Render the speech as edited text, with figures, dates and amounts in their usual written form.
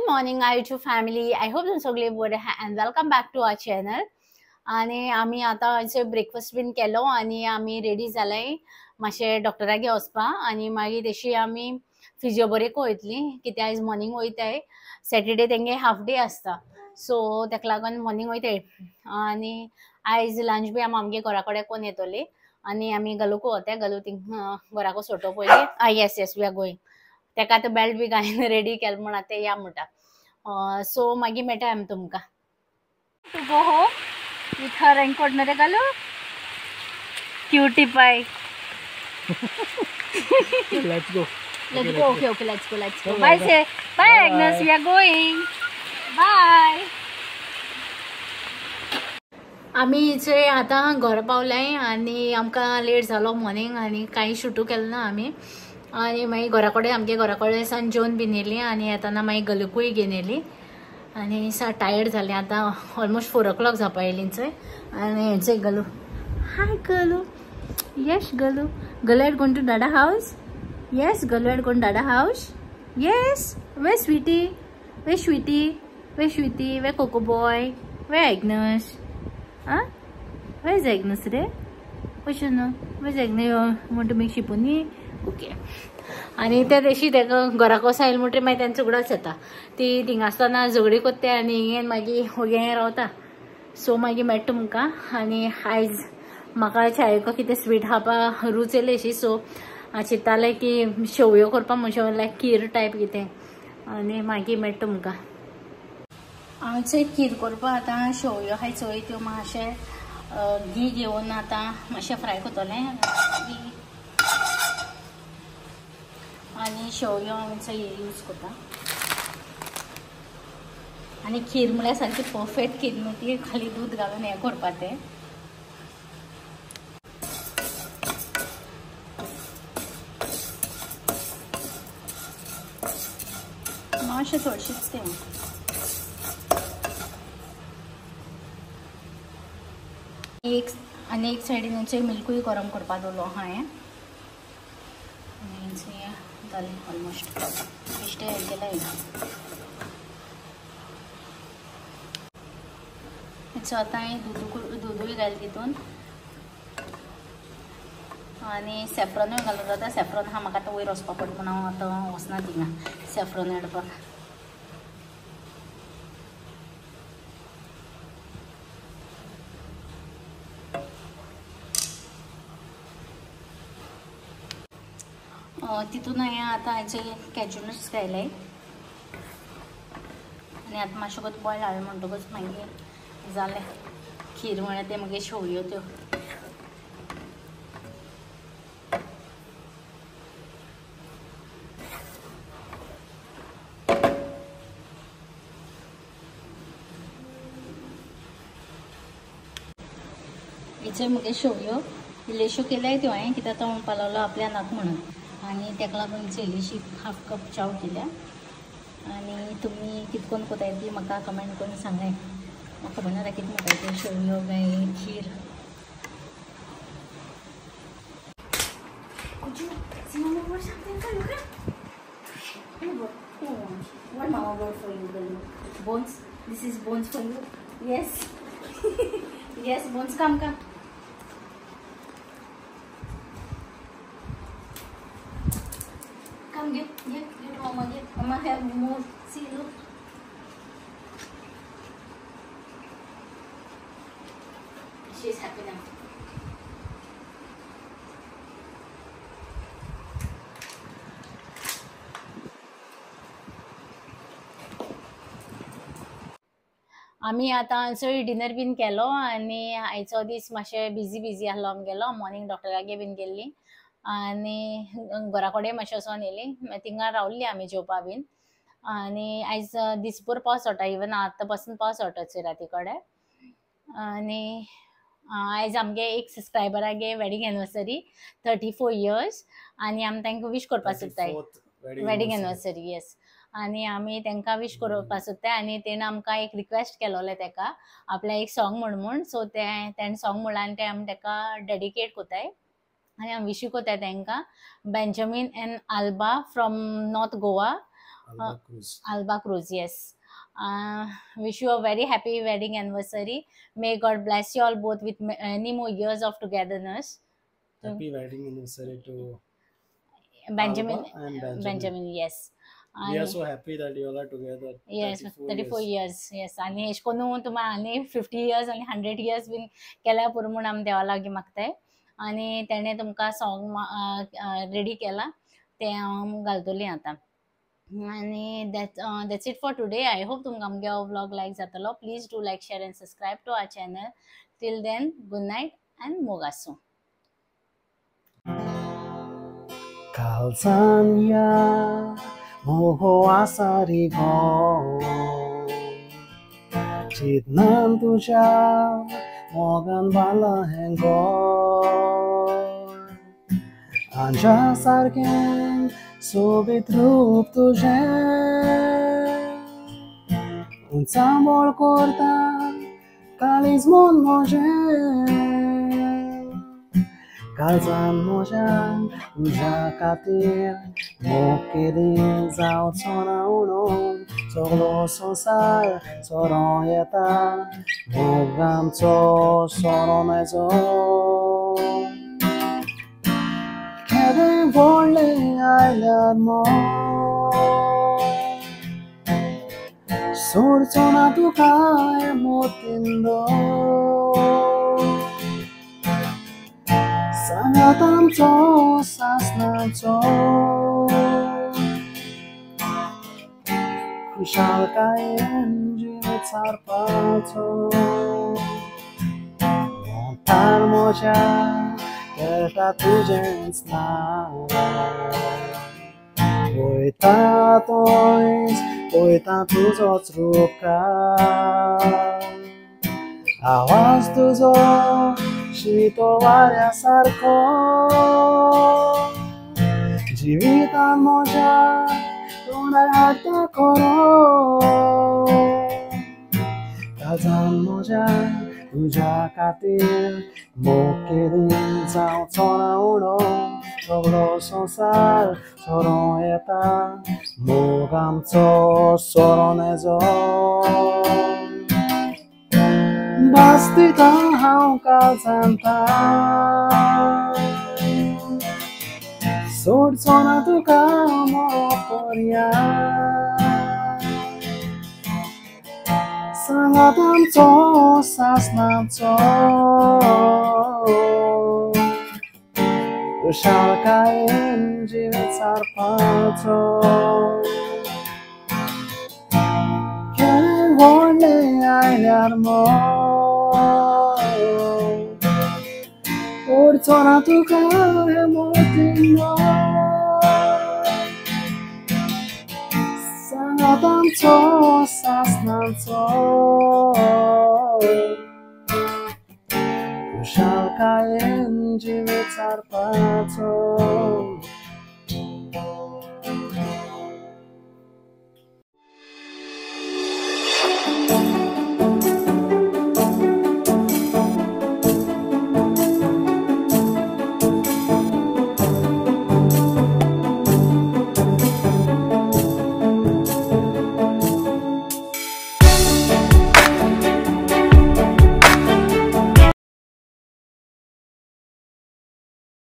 morning, our YouTube family. I hope you सगळे बरे आहा and welcome back to our channel. आणि आम्ही आता ब्रेकफास्ट बीन केलो आणि आम्ही रेडी जालाय मातशें डॉक्टरागे वचपा आणि मागीर तेशी आमी फिजिओ बरेक वयतली कित्याक आयज मॉर्निंग वयताय. सॅटर्डे तेंगे हाफ डे आसता सो तेका लागून मॉर्निंग वयताय आणि आयज लंच बी आमगे घरा कडेन कोण येतली आणि आमी गलूक वताय. गलू थिंग घराको सोडटो पयली. Yes we are going. तेका आतां बेल्ट बी घालून रेडी केलें म्हण आतां या म्हणटा. सो मागीर मेळटा आमी तुमकां. To go home with her raincoat mere galu cutie pie. Let's go. Okay, let's go. Bye, say bye Agnes, we are going. Bye. आमी इथे आता घर पावलाय आणि आमकां लेट जालो मॉर्निंग आणि काही शूटू केलें ना आमी आणि मागीर घरा कडेन आमगे घरा कडेन सावन जेवन बीन येयली आणि येताना मागीर गलूकूय घेवन येयली आणि सा टायर्ड जालें. आतां ऑलमोस्ट 4 o'clock जावपा येयली चोय आणि हेंचे गलू. हाय गलू. Yes Galu. Galu at going to dada house. Yes Galu at going dada house. Yes. Where sweetie. Where sweetie. Where sweetie. Where Coco boy. Where Agnes. Where is Agnes रे. Question where is Agnes. Want to make शिपोनी. Okay. आणि त्या दिवशी तेका घराक वच आयले म्हणटरी मागीर तेंचो उगडास येता. ती थिंगा आसतना झगडी कोत्ताय आनी हिंगेन मागीर होगे रावता. सो मागीर मेळटा तुमकां. आनी आयज म्हाका चायेको कितें स्वीट खावपा रूच येयली अशी सो हांव चिंत्तालें की शेवयो करपा म्हणचे लायक खीर टायप कितें आनी मागीर मेळटा तुमकां. हांव खीर करपा आतां शेवयो आहाय चोय त्यो मातशें घी घेवन आतां मातशें फ्राय करतलें. आणि शेवयो आमचो यूज करता आणि खीर म्हळ्यार सारकी परफेक्ट खीर न्हू ती खाली दूध घालून हें करपा तें. मातशें थोडशीच तें एक सायडीन मिल्कूय गरम करपा दवरलो हांवें. जालें ऑलमोस्ट बेश्टें हें केलां. सो आतां हांवें दूदूय घालें तितून आनी सॅफ्रॉनूय घालूं जाता. सॅफ्रॉन आहा म्हाका आतां वयर वचपा पडटा पूण हांव आतां वचना थिंगा सॅफ्रॉन हाडपाक. तितून हांवें आतां हेचे कॅज्यूनट्स घायले आनी आतां मातशें कोत बॉयल हाडलें म्हणटकूच मागीर जालें खीर म्हळ्यार ते मागीर शेवयो त्यो. हेचे मुगे शेवयो इल्लेश्यो केल्याय त्यो हांवें कित्याक तो म्हणपा लागलो आपल्या नाक म्हणून आनी तेका लागून इल्लीशी हाफ कप चाव केल्या. आनी तुमी कितकोन कोताय ती म्हाका कमेंट करून सांगाय. म्हाका खबर ना कितें म्हणटाय ते शेवयो काय खीर. One more word for you, Galu. Bones. This is Bones for you. Yes. Yes, Bones, come. Come, get Mama, get. Mama have more. See, look. She's happy now. आमी आतां चोय डिनर बीन केलो आनी आयचो दीस मातशें बिजी आहलो आमगेलो. Morning डॉक्टरागे been गेल्ली आनी घरा कडेन मातशें वचोन येयली. थिंगा रावल्ली आमी जेवपा बीन आनी आयज दिसभर पावस पडटा. इवन आतां पासून पावस पडटा राती कडेन. आनी आयज आमगे एक सबस्क्रायबरागे वेडिंग एनिवर्सरी 34 years आनी आमी तांकां विश करपा सोदताय. Wedding anniversary yes. आनी आमी तांकां विश करपा सोदताय आनी तेणें आमकां एक रिक्वेस्ट केलोलें तेका आपल्या एक सॉंग म्हण सो तेणें सॉंग म्हणलें आनी तें आमी तेका डेडिकेट कोताय आनी हांव विश कोताय तांकां. Benjamin N Alba from north Goa Alba Cruz. Alba Cruz, yes. Wish you a very happy wedding anniversary. May God bless you all both with many more years of togetherness. Happy wedding anniversary to Benjamin, Alba and Benjamin. Benjamin, yes. We are And so happy that you all are together yes, 34 34 years. years, yes. आणि एश कोन्नू तुम्हाला आणि 50 years आणि 100 years been केल्या पुरो म्हूण आमी देवा लागीं मागताय. आणि तेणे तुमकां सॉंग रेडी केला ते हांव घालतली आतां. आणि that's it for today. I hope तुमकां आमगे हो व्लॉग लायक जातलो. Please do like, share and subscribe to our channel. Till then, good night and mogasu. Kalsanya moho asarigo chitnan tuja mogan bala hengo anja sarken sobit rup tuje un samol corta kalizmon moje Kazan mojan uja katir mokirin zao tsona unon solo sonsar soron yeta mogam tso soron ezo kede volle aylar mo sur tsona tuka emotindo Sangatam to sasnam to Kushal kayen jivit sarpato Montar moja kerta tujen snara Oita tuzot zrupka Awas tuzo Shito varia sarko Jivitan moja Tunayata koro Kazan moja Uja katir Mokirin zao tsona uno Soglo sonsar Soron eta Mogam tso soron ezo Bastita hau kalzanta Sod sona tuka moporia Sangatam to sasnam to Ushal kayen jivit sarpato Kene volle aylar mo Fortuna tuka emotino Sangatam to sasnam to Kushal kayen jivit sarpato